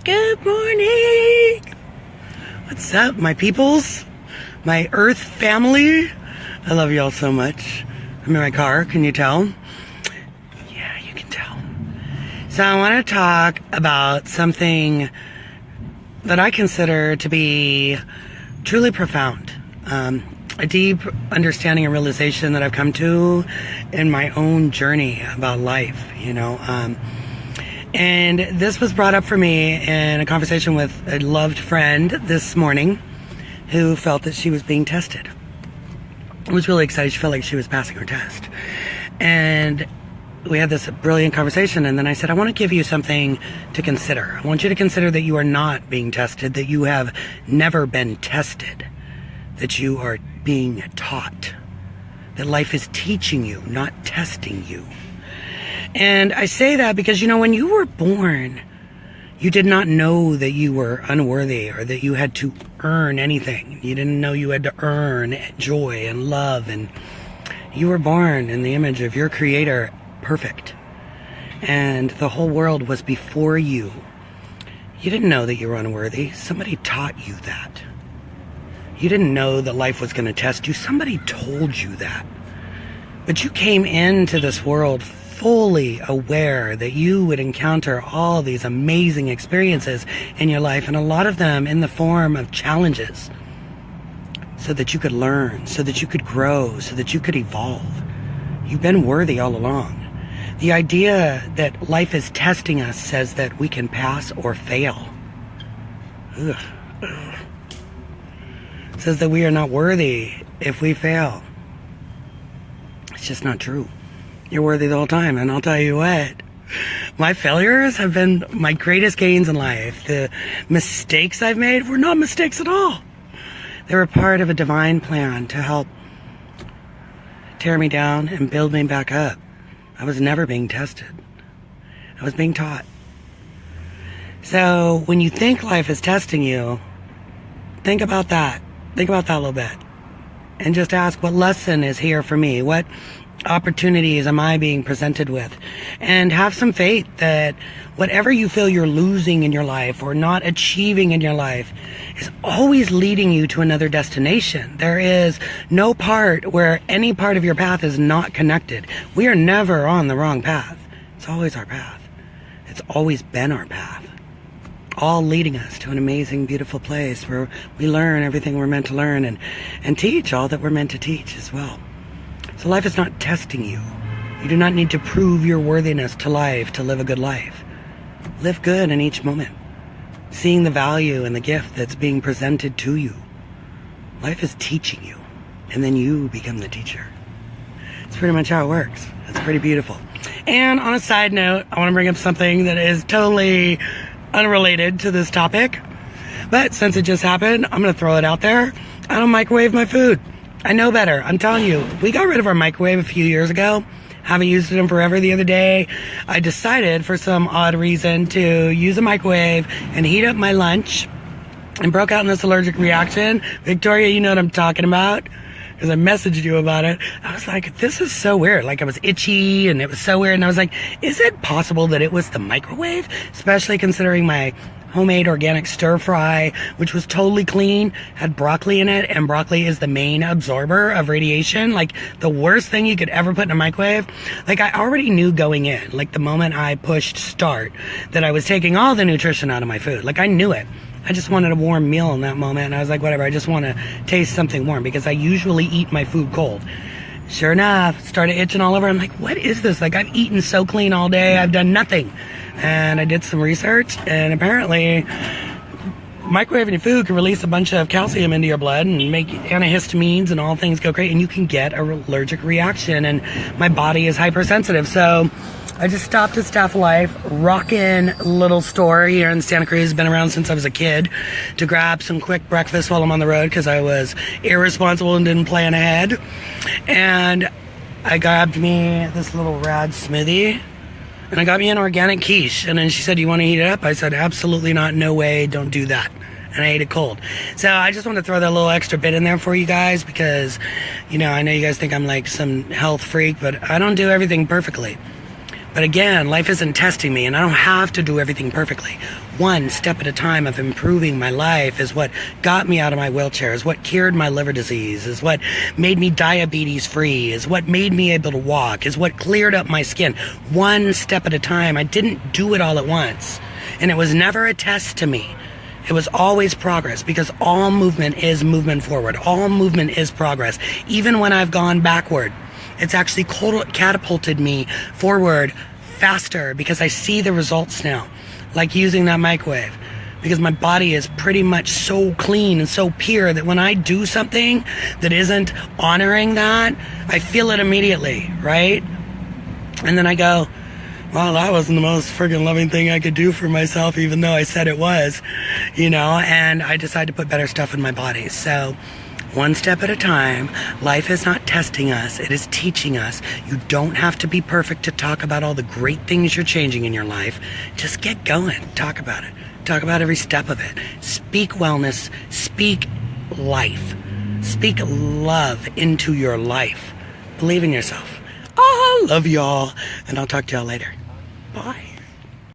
Good morning. What's up, my peoples? My Earth family? I love y'all so much. I'm in my car, can you tell? Yeah, you can tell. So I want to talk about something that I consider to be truly profound. A deep understanding and realization that I've come to in my own journey about life, and this was brought up for me in a conversation with a loved friend this morning who felt that she was being tested. I was really excited. She felt like she was passing her test. And we had this brilliant conversation, and then I said, I want to give you something to consider. I want you to consider that you are not being tested, that you have never been tested, that you are being taught, that life is teaching you, not testing you. And I say that because, when you were born, you did not know that you were unworthy or that you had to earn anything. You didn't know you had to earn joy and love. And you were born in the image of your Creator, perfect. And the whole world was before you. You didn't know that you were unworthy. Somebody taught you that. You didn't know that life was going to test you. Somebody told you that. But you came into this world fully aware that you would encounter all these amazing experiences in your life, and a lot of them in the form of challenges, so that you could learn, so that you could grow, so that you could evolve. You've been worthy all along. The idea that life is testing us says that we can pass or fail. It says that we are not worthy if we fail. It's just not true. You're worthy the whole time, and I'll tell you what, my failures have been my greatest gains in life. The mistakes I've made were not mistakes at all. They were part of a divine plan to help tear me down and build me back up. I was never being tested. I was being taught. So when you think life is testing you, think about that. Think about that a little bit. And just ask, what lesson is here for me? What opportunities am I being presented with? And have some faith that whatever you feel you're losing in your life or not achieving in your life is always leading you to another destination. There is no part where any part of your path is not connected. We are never on the wrong path. It's always our path. It's always been our path. All leading us to an amazing, beautiful place where we learn everything we're meant to learn and teach all that we're meant to teach as well. So life is not testing you. You do not need to prove your worthiness to life to live a good life. Live good in each moment, seeing the value and the gift that's being presented to you. Life is teaching you, and then you become the teacher. It's pretty much how it works. It's pretty beautiful. And on a side note, I want to bring up something that is totally unrelated to this topic. But since it just happened, I'm going to throw it out there. I don't microwave my food. I know better. I'm telling you, we got rid of our microwave a few years ago. Haven't used it in forever. The other day, I decided for some odd reason to use a microwave and heat up my lunch and broke out in this allergic reaction. Victoria, you know what I'm talking about, because I messaged you about it. I was like, this is so weird. Like, I was itchy and it was so weird. And I was like, is it possible that it was the microwave? Especially considering my homemade organic stir fry, which was totally clean, had broccoli in it, and broccoli is the main absorber of radiation. Like, the worst thing you could ever put in a microwave. Like, I already knew going in, like the moment I pushed start, that I was taking all the nutrition out of my food. Like, I knew it. I just wanted a warm meal in that moment, and I was like, whatever, I just want to taste something warm, because I usually eat my food cold. Sure enough, started itching all over. I'm like, what is this? Like, I've eaten so clean all day, I've done nothing. And I did some research, and apparently microwaving your food can release a bunch of calcium into your blood and make antihistamines and all things go crazy, and you can get an allergic reaction, and my body is hypersensitive. So I just stopped at Staff Life, rockin' little store here in Santa Cruz, been around since I was a kid, to grab some quick breakfast while I'm on the road because I was irresponsible and didn't plan ahead. And I grabbed me this little rad smoothie, and I got me an organic quiche. And then she said, you want to heat it up? I said, absolutely not, no way, don't do that. And I ate it cold. So I just want to throw that little extra bit in there for you guys because, I know you guys think I'm like some health freak, but I don't do everything perfectly. But again, life isn't testing me, and I don't have to do everything perfectly. One step at a time of improving my life is what got me out of my wheelchair, is what cured my liver disease, is what made me diabetes free, is what made me able to walk, is what cleared up my skin. One step at a time. I didn't do it all at once. And it was never a test to me. It was always progress, because all movement is movement forward. All movement is progress. Even when I've gone backward, it's actually catapulted me forward faster, because I see the results now, like using that microwave, because my body is pretty much so clean and so pure that when I do something that isn't honoring that, I feel it immediately, right? And then I go, well, that wasn't the most friggin' loving thing I could do for myself, even though I said it was, and I decide to put better stuff in my body. So one step at a time. Life is not testing us, it is teaching us. You don't have to be perfect to talk about all the great things you're changing in your life. Just get going. Talk about it. Talk about every step of it. Speak wellness. Speak life. Speak love into your life. Believe in yourself. I love y'all, and I'll talk to y'all later. Bye.